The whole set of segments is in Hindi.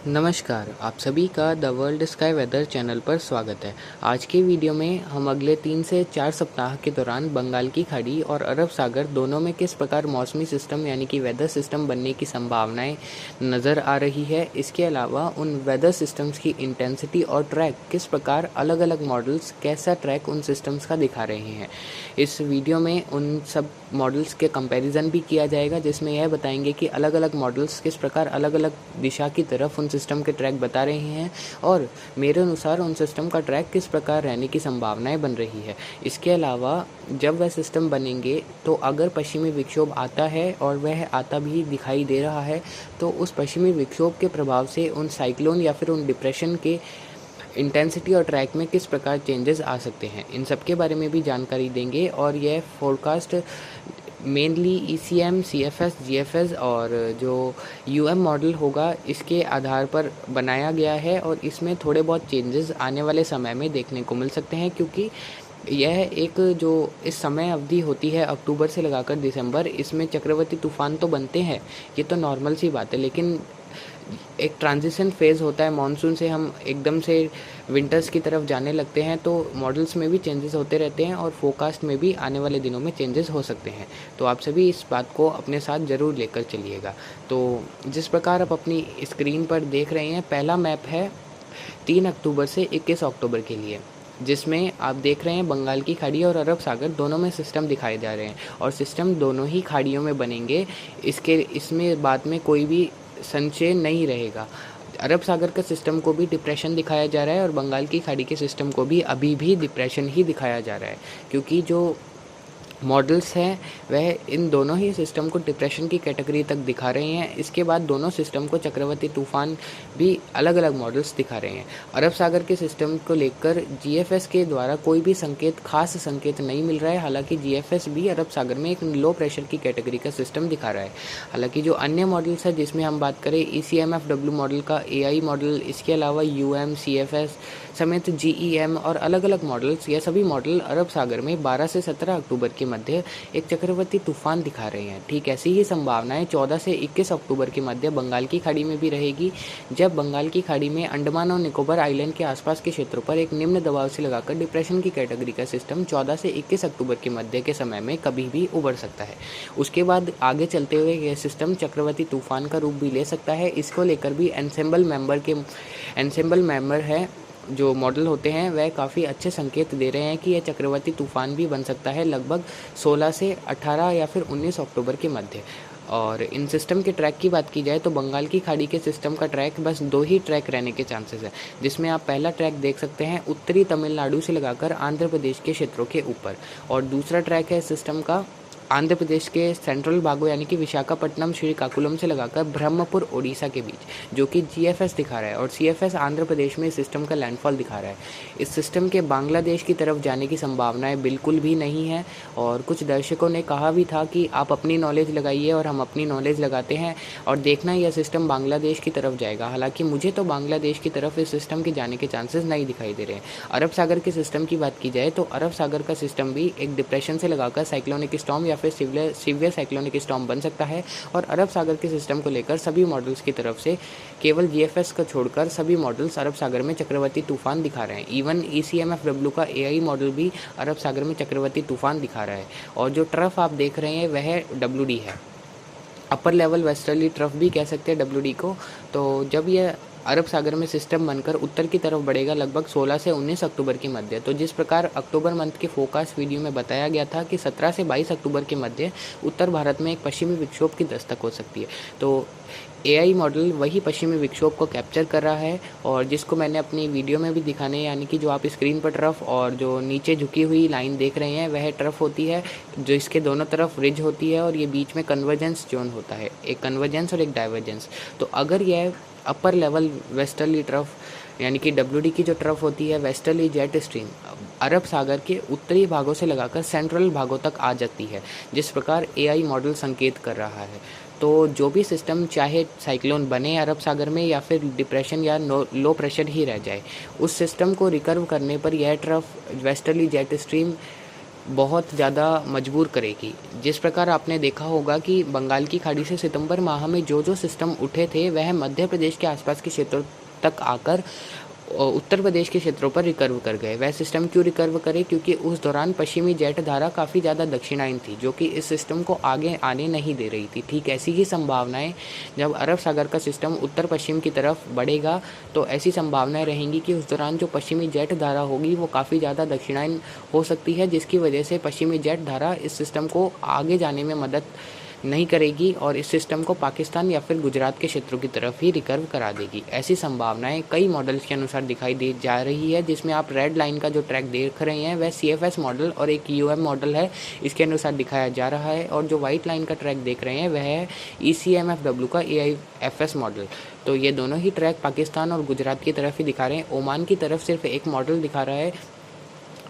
नमस्कार, आप सभी का the world sky weather channel पर स्वागत है। आज के वीडियो में हम अगले 3 से 4 सप्ताह के दौरान बंगाल की खाड़ी और अरब सागर दोनों में किस प्रकार मौसमी सिस्टम यानी कि वेदर सिस्टम बनने की संभावनाएं नज़र आ रही है। इसके अलावा उन वेदर सिस्टम्स की इंटेंसिटी और ट्रैक किस प्रकार अलग अलग मॉडल्स कैसा ट्रैक उन सिस्टम्स का दिखा रहे हैं। इस वीडियो में उन सब मॉडल्स के कंपैरिजन भी किया जाएगा, जिसमें यह बताएंगे कि अलग अलग मॉडल्स किस प्रकार अलग अलग दिशा की तरफ उन सिस्टम के ट्रैक बता रहे हैं और मेरे अनुसार उन सिस्टम का ट्रैक किस प्रकार रहने की संभावनाएं बन रही है। इसके अलावा जब वह सिस्टम बनेंगे तो अगर पश्चिमी विक्षोभ आता है और वह आता भी दिखाई दे रहा है तो उस पश्चिमी विक्षोभ के प्रभाव से उन साइक्लोन या फिर उन डिप्रेशन के इंटेंसिटी और ट्रैक में किस प्रकार चेंजेस आ सकते हैं, इन सब के बारे में भी जानकारी देंगे। और यह forecast mainly ECM, CFS, GFS और जो UM मॉडल होगा इसके आधार पर बनाया गया है और इसमें थोड़े बहुत चेंजेस आने वाले समय में देखने को मिल सकते हैं, क्योंकि यह एक जो इस समय अवधि होती है अक्टूबर से लगाकर दिसंबर, इसमें चक्रवाती तूफान तो बनते हैं, ये तो नॉर्मल सी बात है, लेकिन एक ट्रांजिशन फेज़ होता है। मॉनसून से हम एकदम से विंटर्स की तरफ जाने लगते हैं, तो मॉडल्स में भी चेंजेस होते रहते हैं और फोरकास्ट में भी आने वाले दिनों में चेंजेस हो सकते हैं। तो आप सभी इस बात को अपने साथ ज़रूर लेकर चलिएगा। तो जिस प्रकार आप अपनी स्क्रीन पर देख रहे हैं, पहला मैप है 3 अक्टूबर से 21 अक्टूबर के लिए, जिसमें आप देख रहे हैं बंगाल की खाड़ी और अरब सागर दोनों में सिस्टम दिखाए जा रहे हैं और सिस्टम दोनों ही खाड़ियों में बनेंगे। इसमें बाद में कोई भी संशय नहीं रहेगा। अरब सागर का सिस्टम को भी डिप्रेशन दिखाया जा रहा है और बंगाल की खाड़ी के सिस्टम को भी अभी भी डिप्रेशन ही दिखाया जा रहा है, क्योंकि जो मॉडल्स हैं वह इन दोनों ही सिस्टम को डिप्रेशन की कैटेगरी तक दिखा रहे हैं। इसके बाद दोनों सिस्टम को चक्रवाती तूफान भी अलग अलग मॉडल्स दिखा रहे हैं। अरब सागर के सिस्टम को लेकर GFS के द्वारा कोई भी खास संकेत नहीं मिल रहा है। हालांकि GFS भी अरब सागर में एक लो प्रेशर की कैटेगरी का सिस्टम दिखा रहा है। हालांकि जो अन्य मॉडल्स है जिसमें हम बात करें ECMFW मॉडल का, AI मॉडल, इसके अलावा UM, CFS समेत GEM और अलग अलग मॉडल्स, यह सभी मॉडल अरब सागर में 12 से 17 अक्टूबर के मध्य एक चक्रवाती तूफान दिखा रहे हैं। ठीक ऐसी ही संभावनाएं 14 से 21 अक्टूबर के मध्य बंगाल की खाड़ी में भी रहेगी, जब बंगाल की खाड़ी में अंडमान और निकोबार आइलैंड के आसपास के क्षेत्रों पर एक निम्न दबाव से लगाकर डिप्रेशन की कैटेगरी का सिस्टम 14 से 21 अक्टूबर के मध्य के समय में कभी भी उभर सकता है। उसके बाद आगे चलते हुए यह सिस्टम चक्रवाती तूफान का रूप भी ले सकता है। इसको लेकर भी एनसेम्बल मेंबर है जो मॉडल होते हैं वह काफ़ी अच्छे संकेत दे रहे हैं कि यह चक्रवाती तूफान भी बन सकता है लगभग 16 से 18 या फिर 19 अक्टूबर के मध्य। और इन सिस्टम के ट्रैक की बात की जाए तो बंगाल की खाड़ी के सिस्टम का ट्रैक बस 2 ही ट्रैक रहने के चांसेस है, जिसमें आप पहला ट्रैक देख सकते हैं उत्तरी तमिलनाडु से लगाकर आंध्र प्रदेश के क्षेत्रों के ऊपर, और दूसरा ट्रैक है सिस्टम का आंध्र प्रदेश के सेंट्रल भागों यानी कि विशाखापट्टनम, श्रीकाकुलम से लगाकर ब्रह्मपुर ओडिशा के बीच, जो कि GFS दिखा रहा है, और CFS आंध्र प्रदेश में इस सिस्टम का लैंडफॉल दिखा रहा है। इस सिस्टम के बांग्लादेश की तरफ जाने की संभावनाएं बिल्कुल भी नहीं है, और कुछ दर्शकों ने कहा भी था कि आप अपनी नॉलेज लगाइए और हम अपनी नॉलेज लगाते हैं और देखना यह सिस्टम बांग्लादेश की तरफ जाएगा। हालांकि मुझे तो बांग्लादेश की तरफ इस सिस्टम के जाने के चांसेस नहीं दिखाई दे रहे हैं। अरब सागर के सिस्टम की बात की जाए तो अरब सागर का सिस्टम भी एक डिप्रेशन से लगाकर साइक्लोनिक स्टॉर्म या फिर सीवियर साइक्लोनिक स्टॉर्म बन सकता है, और अरब सागर के सिस्टम को लेकर सभी मॉडल्स की तरफ से केवल GFS को छोड़कर सभी मॉडल्स अरब सागर में चक्रवाती तूफान दिखा रहे हैं। इवन ECMFW का AI मॉडल भी अरब सागर में चक्रवाती तूफान दिखा रहा है। और जो ट्रफ आप देख रहे हैं वह WD है, अपर लेवल वेस्टर्ली ट्रफ भी कह सकते हैं WD को। तो जब यह अरब सागर में सिस्टम बनकर उत्तर की तरफ बढ़ेगा लगभग 16 से 19 अक्टूबर के मध्य, तो जिस प्रकार अक्टूबर मंथ के फोरकास्ट वीडियो में बताया गया था कि 17 से 22 अक्टूबर के मध्य उत्तर भारत में एक पश्चिमी विक्षोभ की दस्तक हो सकती है, तो AI मॉडल वही पश्चिमी विक्षोभ को कैप्चर कर रहा है, और जिसको मैंने अपनी वीडियो में भी दिखाने, यानी कि जो आप स्क्रीन पर ट्रफ और जो नीचे झुकी हुई लाइन देख रहे हैं वह ट्रफ होती है, जो इसके दोनों तरफ रिज होती है और ये बीच में कन्वर्जेंस जोन होता है, एक कन्वर्जेंस और एक डाइवर्जेंस। तो अगर यह अपर लेवल वेस्टर्ली ट्रफ यानी कि WD की जो ट्रफ होती है वेस्टर्ली जेट स्ट्रीम अरब सागर के उत्तरी भागों से लगाकर सेंट्रल भागों तक आ जाती है, जिस प्रकार AI मॉडल संकेत कर रहा है, तो जो भी सिस्टम चाहे साइक्लोन बने अरब सागर में या फिर डिप्रेशन या लो प्रेशर ही रह जाए, उस सिस्टम को रिकर्व करने पर यह ट्रफ वेस्टर्ली जेट स्ट्रीम बहुत ज़्यादा मजबूर करेगी। जिस प्रकार आपने देखा होगा कि बंगाल की खाड़ी से सितंबर माह में जो सिस्टम उठे थे वह मध्य प्रदेश के आसपास के क्षेत्रों तक आकर उत्तर प्रदेश के क्षेत्रों पर रिकर्व कर गए। वह सिस्टम क्यों रिकर्व करे? क्योंकि उस दौरान पश्चिमी जेट धारा काफ़ी ज़्यादा दक्षिणायन थी, जो कि इस सिस्टम को आगे आने नहीं दे रही थी। ठीक ऐसी ही संभावनाएं जब अरब सागर का सिस्टम उत्तर पश्चिम की तरफ बढ़ेगा तो ऐसी संभावनाएं रहेंगी कि उस दौरान जो पश्चिमी जेट धारा होगी वो काफ़ी ज़्यादा दक्षिणायन हो सकती है, जिसकी वजह से पश्चिमी जेट धारा इस सिस्टम को आगे जाने में मदद नहीं करेगी और इस सिस्टम को पाकिस्तान या फिर गुजरात के क्षेत्रों की तरफ ही रिकर्व करा देगी। ऐसी संभावनाएं कई मॉडल्स के अनुसार दिखाई दी जा रही है, जिसमें आप रेड लाइन का जो ट्रैक देख रहे हैं वह CFS मॉडल और एक UM मॉडल है, इसके अनुसार दिखाया जा रहा है। और जो वाइट लाइन का ट्रैक देख रहे हैं वह है ECMFW का AIFS मॉडल। तो ये दोनों ही ट्रैक पाकिस्तान और गुजरात की तरफ ही दिखा रहे हैं। ओमान की तरफ सिर्फ एक मॉडल दिखा रहा है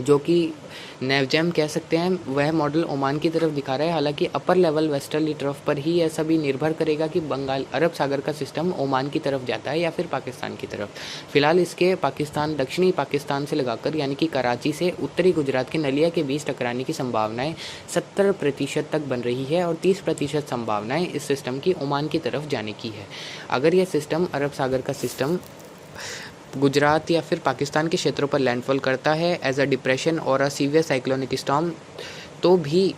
जो कि नेवजेम कह सकते हैं, वह मॉडल ओमान की तरफ दिखा रहा है। हालांकि अपर लेवल वेस्टर्ली ट्रफ पर ही यह सभी निर्भर करेगा कि बंगाल अरब सागर का सिस्टम ओमान की तरफ जाता है या फिर पाकिस्तान की तरफ। फिलहाल इसके पाकिस्तान दक्षिणी पाकिस्तान से लगाकर यानी कि कराची से उत्तरी गुजरात के नलिया के बीच टकराने की संभावनाएं 70% तक बन रही है और 30% संभावनाएं इस सिस्टम की ओमान की तरफ जाने की है। अगर यह सिस्टम अरब सागर का सिस्टम गुजरात या फिर पाकिस्तान के क्षेत्रों पर लैंडफॉल करता है एज अ डिप्रेशन और अ सीवियर साइक्लोनिक स्टॉर्म, तो भी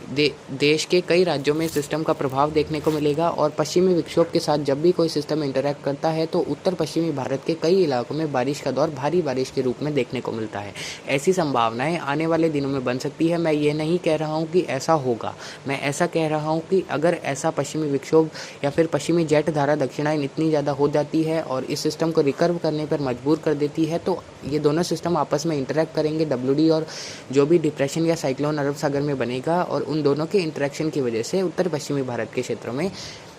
देश के कई राज्यों में सिस्टम का प्रभाव देखने को मिलेगा। और पश्चिमी विक्षोभ के साथ जब भी कोई सिस्टम इंटरैक्ट करता है तो उत्तर पश्चिमी भारत के कई इलाकों में बारिश का दौर भारी बारिश के रूप में देखने को मिलता है। ऐसी संभावनाएं आने वाले दिनों में बन सकती है। मैं ये नहीं कह रहा हूँ कि ऐसा होगा, मैं ऐसा कह रहा हूँ कि अगर ऐसा पश्चिमी विक्षोभ या फिर पश्चिमी जेट धारा दक्षिणायन इतनी ज़्यादा हो जाती है और इस सिस्टम को रिकर्व करने पर मजबूर कर देती है तो ये दोनों सिस्टम आपस में इंटरैक्ट करेंगे। WD और जो भी डिप्रेशन या साइक्लोन अरब सागर में बनेगा और उन दोनों के इंटरेक्शन की वजह से उत्तर पश्चिमी भारत के क्षेत्रों में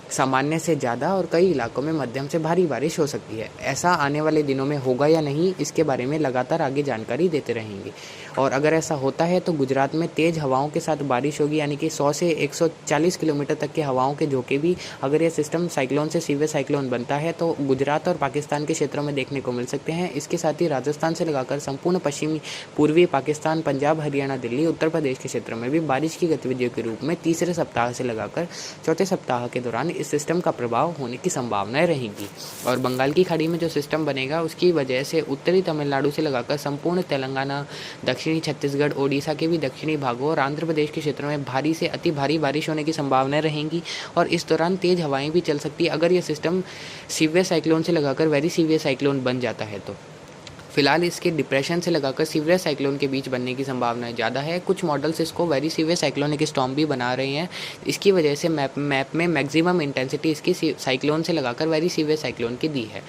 सामान्य से ज़्यादा और कई इलाकों में मध्यम से भारी बारिश हो सकती है। ऐसा आने वाले दिनों में होगा या नहीं, इसके बारे में लगातार आगे जानकारी देते रहेंगे। और अगर ऐसा होता है तो गुजरात में तेज़ हवाओं के साथ बारिश होगी, यानी कि 100 से 140 किलोमीटर तक के हवाओं के झोंके भी अगर यह सिस्टम साइक्लोन से सीवियर साइक्लोन बनता है तो गुजरात और पाकिस्तान के क्षेत्रों में देखने को मिल सकते हैं। इसके साथ ही राजस्थान से लगाकर संपूर्ण पश्चिमी पूर्वी पाकिस्तान, पंजाब, हरियाणा, दिल्ली, उत्तर प्रदेश के क्षेत्रों में भी बारिश की गतिविधियों के रूप में तीसरे सप्ताह से लगाकर चौथे सप्ताह के दौरान इस सिस्टम का प्रभाव होने की संभावनाएं रहेंगी। और बंगाल की खाड़ी में जो सिस्टम बनेगा उसकी वजह से उत्तरी तमिलनाडु से लगाकर संपूर्ण तेलंगाना, दक्षिणी छत्तीसगढ़, ओडिशा के भी दक्षिणी भागों और आंध्र प्रदेश के क्षेत्रों में भारी से अति भारी बारिश होने की संभावनाएं रहेंगी। और इस दौरान तेज हवाएं भी चल सकती है अगर यह सिस्टम सीवियर साइक्लोन से लगाकर वेरी सीवियर साइक्लोन बन जाता है तो। फिलहाल इसके डिप्रेशन से लगाकर सीवियर साइक्लोन के बीच बनने की संभावना ज़्यादा है। कुछ मॉडल्स इसको वेरी सीवियर साइक्लोनिक स्टॉर्म भी बना रहे हैं। इसकी वजह से मैप में मैक्सिमम इंटेंसिटी इसकी साइक्लोन से लगाकर वेरी सीवियर साइक्लोन की दी है।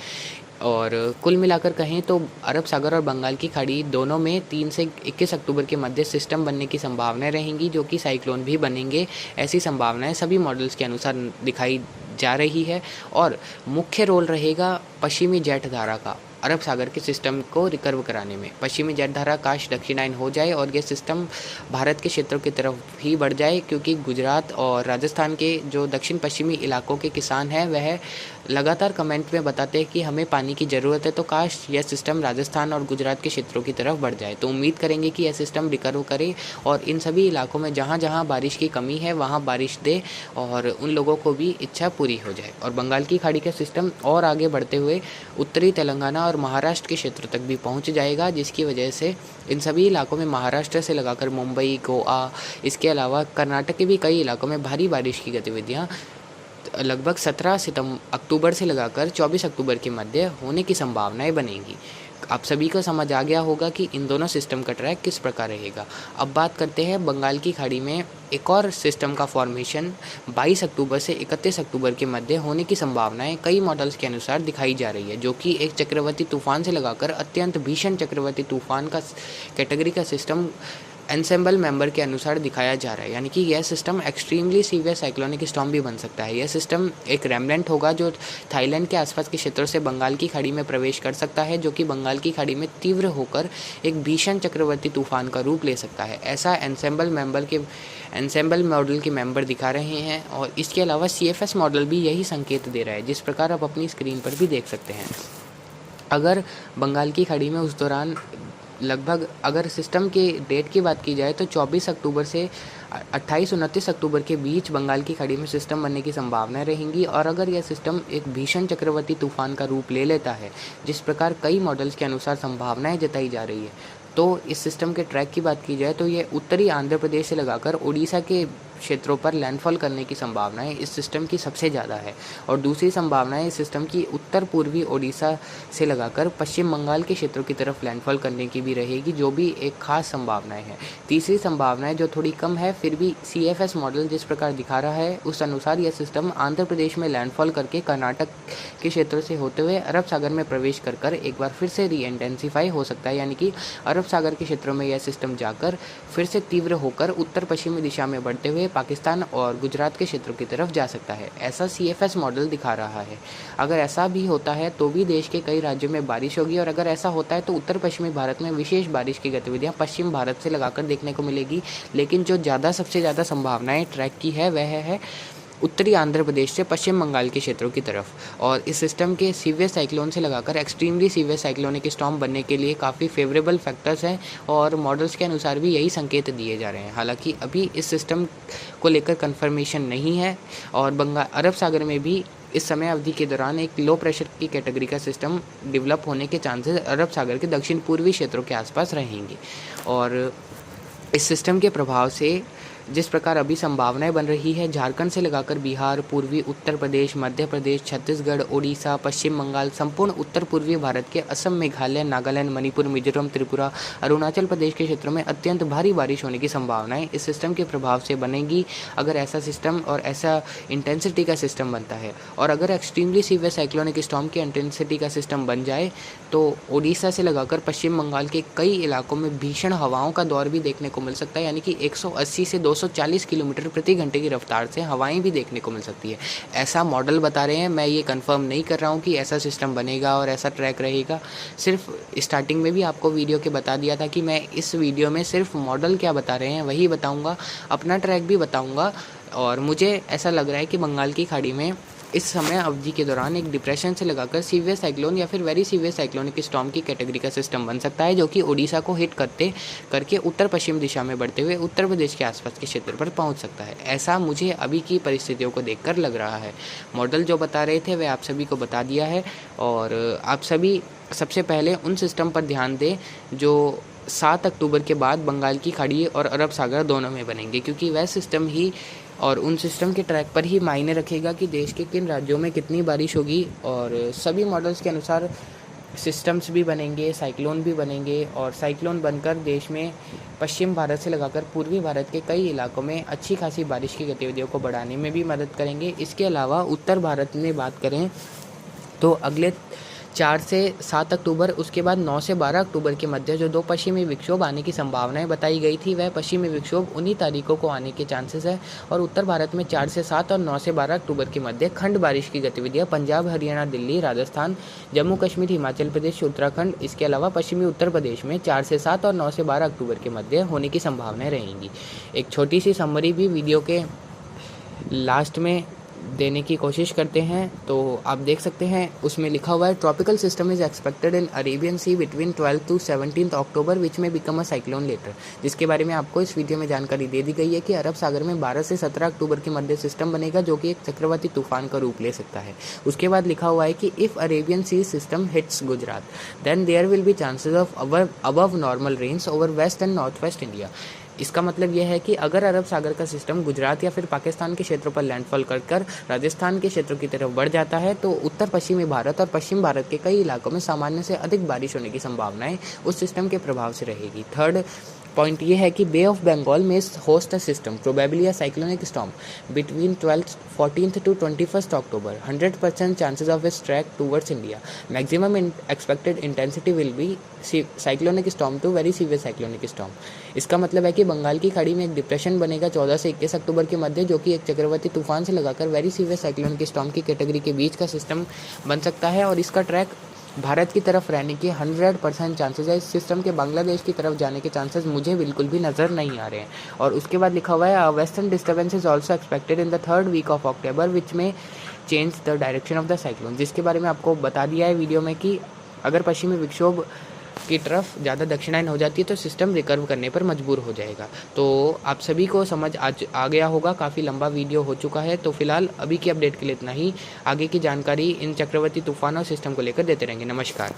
और कुल मिलाकर कहें तो अरब सागर और बंगाल की खाड़ी दोनों में 3 से 21 अक्टूबर के मध्य सिस्टम बनने की संभावनाएं रहेंगी, जो कि साइक्लोन भी बनेंगे। ऐसी संभावनाएं सभी मॉडल्स के अनुसार दिखाई जा रही है। और मुख्य रोल रहेगा पश्चिमी जेट धारा का अरब सागर के सिस्टम को रिकर्व कराने में। पश्चिमी जेट धारा काश दक्षिणायन हो जाए और ये सिस्टम भारत के क्षेत्रों की तरफ ही बढ़ जाए, क्योंकि गुजरात और राजस्थान के जो दक्षिण पश्चिमी इलाकों के किसान हैं वह लगातार कमेंट में बताते हैं कि हमें पानी की ज़रूरत है। तो काश यह सिस्टम राजस्थान और गुजरात के क्षेत्रों की तरफ बढ़ जाए। तो उम्मीद करेंगे कि यह सिस्टम रिकर्व करे और इन सभी इलाकों में जहाँ जहाँ बारिश की कमी है वहाँ बारिश दे और उन लोगों को भी इच्छा पूरी हो जाए। और बंगाल की खाड़ी का सिस्टम और आगे बढ़ते हुए उत्तरी तेलंगाना और महाराष्ट्र के क्षेत्र तक भी पहुँच जाएगा, जिसकी वजह से इन सभी इलाकों में महाराष्ट्र से लगाकर मुंबई, गोवा, इसके अलावा कर्नाटक के भी कई इलाकों में भारी बारिश की गतिविधियाँ लगभग 17 अक्टूबर से लगाकर 24 अक्टूबर के मध्य होने की संभावनाएं बनेंगी। आप सभी को समझ आ गया होगा कि इन दोनों सिस्टम का ट्रैक किस प्रकार रहेगा। अब बात करते हैं बंगाल की खाड़ी में एक और सिस्टम का फॉर्मेशन 22 अक्टूबर से 31 अक्टूबर के मध्य होने की संभावनाएं कई मॉडल्स के अनुसार दिखाई जा रही है, जो कि एक चक्रवाती तूफान से लगाकर अत्यंत भीषण चक्रवाती तूफान का कैटेगरी का सिस्टम एनसेम्बल मेंबर के अनुसार दिखाया जा रहा है। यानी कि यह system extremely severe cyclonic storm भी बन सकता है। यह सिस्टम एक रेमलेंट होगा जो थाईलैंड के आसपास के क्षेत्रों से बंगाल की खाड़ी में प्रवेश कर सकता है, जो कि बंगाल की खाड़ी में तीव्र होकर एक भीषण चक्रवर्ती तूफान का रूप ले सकता है। ऐसा एनसेम्बल मॉडल के मेंबर दिखा रहे हैं। और इसके अलावा CFS मॉडल भी यही संकेत दे रहा है, जिस प्रकार आप अपनी स्क्रीन पर भी देख सकते हैं। अगर बंगाल की खाड़ी में उस दौरान लगभग अगर सिस्टम के डेट की बात की जाए तो 24 अक्टूबर से 28-29 अक्टूबर के बीच बंगाल की खाड़ी में सिस्टम बनने की संभावनाएं रहेंगी। और अगर यह सिस्टम एक भीषण चक्रवाती तूफान का रूप ले लेता है, जिस प्रकार कई मॉडल्स के अनुसार संभावनाएं जताई जा रही है, तो इस सिस्टम के ट्रैक की बात की जाए तो ये उत्तरी आंध्र प्रदेश से लगाकर उड़ीसा के क्षेत्रों पर लैंडफॉल करने की संभावनाएं इस सिस्टम की सबसे ज़्यादा है। और दूसरी संभावनाएं इस सिस्टम की उत्तर पूर्वी ओडिशा से लगाकर पश्चिम बंगाल के क्षेत्रों की तरफ लैंडफॉल करने की भी रहेगी, जो भी एक खास संभावनाएं है। तीसरी संभावना जो थोड़ी कम है, फिर भी CFS मॉडल जिस प्रकार दिखा रहा है उस अनुसार यह सिस्टम आंध्र प्रदेश में लैंडफॉल करके कर्नाटक के क्षेत्रों से होते हुए अरब सागर में प्रवेश कर एक बार फिर से रीइंटेंसिफाई हो सकता है, यानी कि अरब सागर के क्षेत्रों में यह सिस्टम जाकर फिर से तीव्र होकर उत्तर पश्चिमी दिशा में बढ़ते हुए पाकिस्तान और गुजरात के क्षेत्रों की तरफ जा सकता है। ऐसा CFS मॉडल दिखा रहा है। अगर ऐसा भी होता है तो भी देश के कई राज्यों में बारिश होगी, और अगर ऐसा होता है तो उत्तर पश्चिमी भारत में विशेष बारिश की गतिविधियां पश्चिम भारत से लगाकर देखने को मिलेगी। लेकिन जो सबसे ज़्यादा संभावनाएं ट्रैक की है वह है उत्तरी आंध्र प्रदेश से पश्चिम बंगाल के क्षेत्रों की तरफ। और इस सिस्टम के सीवियर साइक्लोन से लगाकर एक्सट्रीमली सीवियर साइक्लोनिक स्टॉर्म बनने के लिए काफ़ी फेवरेबल फैक्टर्स हैं, और मॉडल्स के अनुसार भी यही संकेत दिए जा रहे हैं। हालांकि अभी इस सिस्टम को लेकर कंफर्मेशन नहीं है, और अरब सागर में भी इस समय अवधि के दौरान एक लो प्रेशर की कैटेगरी का सिस्टम डेवलप होने के चांसेस अरब सागर के दक्षिण पूर्वी क्षेत्रों के आसपास रहेंगे। और इस सिस्टम के प्रभाव से जिस प्रकार अभी संभावनाएं बन रही है, झारखंड से लगाकर बिहार, पूर्वी उत्तर प्रदेश, मध्य प्रदेश, छत्तीसगढ़, ओडिशा, पश्चिम बंगाल, संपूर्ण उत्तर पूर्वी भारत के असम, मेघालय, नागालैंड, मणिपुर, मिजोरम, त्रिपुरा, अरुणाचल प्रदेश के क्षेत्रों में अत्यंत भारी बारिश होने की संभावनाएं इस सिस्टम के प्रभाव से बनेगी, अगर ऐसा सिस्टम और ऐसा इंटेंसिटी का सिस्टम बनता है। और अगर एक्सट्रीमली सीवियर साइक्लोनिक स्टॉर्म की इंटेंसिटी का सिस्टम बन जाए तो ओडिशा से लगाकर पश्चिम बंगाल के कई इलाकों में भीषण हवाओं का दौर भी देखने को मिल सकता है, यानी कि 180 से 240 किलोमीटर प्रति घंटे की रफ्तार से हवाएं भी देखने को मिल सकती है। ऐसा मॉडल बता रहे हैं, मैं ये कंफर्म नहीं कर रहा हूँ कि ऐसा सिस्टम बनेगा और ऐसा ट्रैक रहेगा। सिर्फ स्टार्टिंग में भी आपको वीडियो के बता दिया था कि मैं इस वीडियो में सिर्फ मॉडल क्या बता रहे हैं वही बताऊँगा, अपना ट्रैक भी बताऊँगा। और मुझे ऐसा लग रहा है कि बंगाल की खाड़ी में इस समय अवधि के दौरान एक डिप्रेशन से लगाकर सीवियर साइक्लोन या फिर वेरी सीवियर साइक्लोनिक स्टॉर्म की कैटेगरी का सिस्टम बन सकता है, जो कि ओडिशा को हिट करके उत्तर पश्चिम दिशा में बढ़ते हुए उत्तर प्रदेश के आसपास के क्षेत्र पर पहुंच सकता है। ऐसा मुझे अभी की परिस्थितियों को देखकर लग रहा है। मॉडल जो बता रहे थे वह आप सभी को बता दिया है, और आप सभी सबसे पहले उन सिस्टम पर ध्यान दें जो 7 अक्टूबर के बाद बंगाल की खाड़ी और अरब सागर दोनों में बनेंगे, क्योंकि वह सिस्टम ही और उन सिस्टम के ट्रैक पर ही मायने रखेगा कि देश के किन राज्यों में कितनी बारिश होगी। और सभी मॉडल्स के अनुसार सिस्टम्स भी बनेंगे, साइक्लोन भी बनेंगे, और साइक्लोन बनकर देश में पश्चिम भारत से लगाकर पूर्वी भारत के कई इलाकों में अच्छी खासी बारिश की गतिविधियों को बढ़ाने में भी मदद करेंगे। इसके अलावा उत्तर भारत में बात करें तो अगले 4 से 7 अक्टूबर, उसके बाद 9 से 12 अक्टूबर के मध्य जो 2 पश्चिमी विक्षोभ आने की संभावनाएं बताई गई थी, वह पश्चिमी विक्षोभ उन्हीं तारीखों को आने के चांसेस है। और उत्तर भारत में 4 से 7 और 9 से 12 अक्टूबर के मध्य खंड बारिश की गतिविधियां पंजाब, हरियाणा, दिल्ली, राजस्थान, जम्मू कश्मीर, हिमाचल प्रदेश, उत्तराखंड, इसके अलावा पश्चिमी उत्तर प्रदेश में 4 से 7 और 9 से 12 अक्टूबर के मध्य होने की संभावनाएं रहेंगी। एक छोटी सी समरी भी वीडियो के लास्ट में देने की कोशिश करते हैं, तो आप देख सकते हैं उसमें लिखा हुआ है tropical system is expected in Arabian sea between 12 to 17 October which may become a cyclone letter, जिसके बारे में आपको इस वीडियो में जानकारी दे दी गई है कि अरब सागर में 12 से 17 अक्टूबर के मध्य सिस्टम बनेगा, जो कि एक चक्रवाती तूफान का रूप ले सकता है। उसके बाद लिखा हुआ है कि if Arabian sea system hits Gujarat then there will be chances of above normal rains over west and north west India. इसका मतलब यह है कि अगर अरब सागर का सिस्टम गुजरात या फिर पाकिस्तान के क्षेत्रों पर लैंडफॉल कर राजस्थान के क्षेत्रों की तरफ बढ़ जाता है, तो उत्तर पश्चिमी भारत और पश्चिम भारत के कई इलाकों में सामान्य से अधिक बारिश होने की संभावनाएं उस सिस्टम के प्रभाव से रहेगी। थर्ड पॉइंट ये है कि बे ऑफ बंगाल में host a system probably a cyclonic storm between 14th to 21st October, 100% chances of its track towards India, maximum expected intensity will be cyclonic storm to very severe cyclonic storm. इसका मतलब है कि बंगाल की खाड़ी में एक डिप्रेशन बनेगा 14 से 21 अक्टूबर के मध्य, जो कि एक चक्रवाती तूफान से लगाकर वेरी सीवियर साइक्लोनिक स्टॉर्म की कैटेगरी के बीच का सिस्टम बन सकता है, और इसका ट्रैक भारत की तरफ रहने के 100% चांसेस है। इस सिस्टम के बांग्लादेश की तरफ जाने के चांसेस मुझे बिल्कुल भी नज़र नहीं आ रहे हैं। और उसके बाद लिखा हुआ है western disturbance is also expected in the 3rd week of October which में change the direction of the cyclone, जिसके बारे में आपको बता दिया है वीडियो में कि अगर पश्चिमी विक्षोभ की तरफ ज़्यादा दक्षिणायन हो जाती है तो सिस्टम रिकर्व करने पर मजबूर हो जाएगा। तो आप सभी को समझ आ गया होगा, काफ़ी लंबा वीडियो हो चुका है। तो फिलहाल अभी की अपडेट के लिए इतना ही। आगे की जानकारी इन चक्रवाती तूफान और सिस्टम को लेकर देते रहेंगे। नमस्कार।